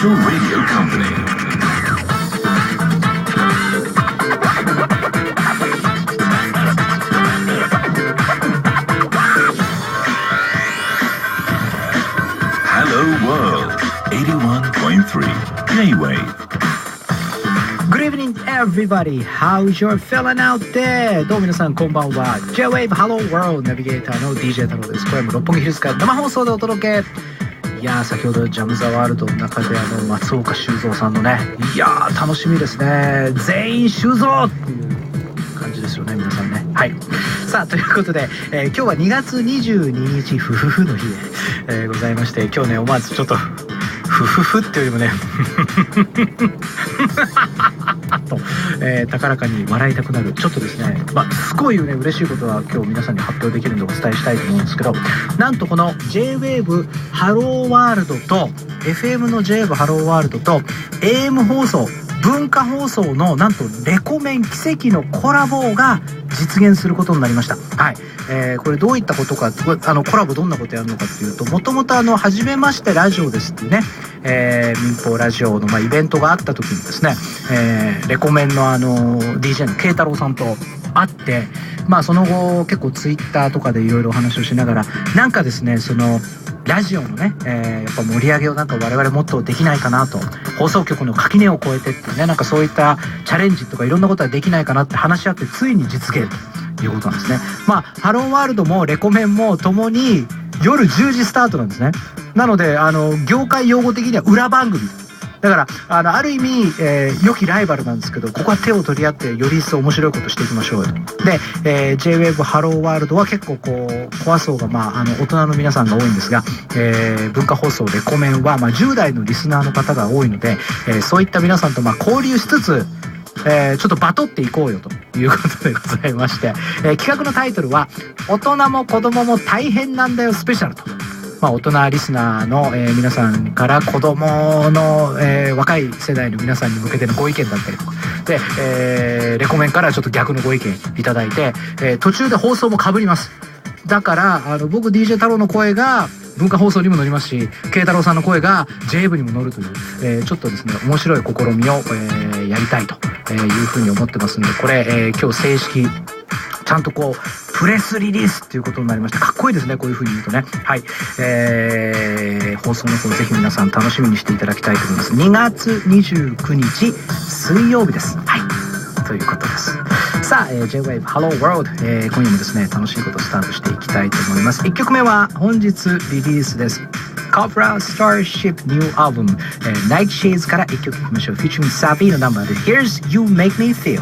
official radio company. Hello World 81.3 J-Wave。Good evening everybody, how's your feeling out there? どうも皆さんこんばんは。 J-Wave Hello World ナビゲーターの DJ 太郎です。これも六本木ヒルズから生放送でお届け。いやー、先ほどジャム・ザ・ワールドの中で松岡修造さんのね、いやー楽しみですね。全員修造っていう感じですよね、皆さんね。はい、さあということで、今日は2月22日夫婦の日で、ございまして、今日ね思わずちょっとフフフっていうよりもねと、高らかに笑いたくなる、ちょっとですね、すごいね嬉しいことは今日皆さんに発表できるのでお伝えしたいと思うんですけど、なんとこの J-Wave ハローワールドと FM の J-Wave ハローワールドと AM 放送文化放送のなんとレコメン奇跡のコラボが実現することになりました。はい、これどういったことか、コラボどんなことやるのかっていうと、もともと初めましてラジオですっていうね、民放ラジオのイベントがあった時にですね、レコメンのDJ の慶太郎さんと会って、その後結構ツイッターとかでいろいろお話をしながら、なんかですね、そのラジオのね、やっぱ盛り上げをなんか我々もっとできないかなと、放送局の垣根を越えてっていうね、なんかそういったチャレンジとかいろんなことができないかなって話し合って、ついに実現ということなんですね。ハローワールドもレコメンもともに夜10時スタートなんですね。なので業界用語的には裏番組だから、ある意味、良きライバルなんですけど、ここは手を取り合ってより一層面白いことしていきましょうよと。で、J-Wave ハローワールドは結構こうコア層が大人の皆さんが多いんですが、文化放送レコメンは10代のリスナーの方が多いので、そういった皆さんと交流しつつ、ちょっとバトっていこうよということでございまして、企画のタイトルは大人も子供も大変なんだよスペシャルと。大人リスナーの、皆さんから子供の、若い世代の皆さんに向けてのご意見だったりとかで、レコメンからちょっと逆のご意見いただいて、途中で放送も被ります。だから僕 DJ 太郎の声が文化放送にも乗りますし、慶太郎さんの声が J-Wave にも乗るという、ちょっとですね面白い試みを、やりたいというふうに思ってますので、これ、今日正式ちゃんとこうプレスリリースっていうことになりました。かっこいいですね、こういう風に言うとね。はい、放送の方ぜひ皆さん楽しみにしていただきたいと思います。2月29日水曜日です。はい、ということです。さあ、J-Wave Hello World、今夜もですね楽しいことスタートしていきたいと思います。1曲目は本日リリースです。Cobra Starship New Album、Night Shades から1曲いきましょう。Featuring Savi のナンバーで Here's You Make Me Feel。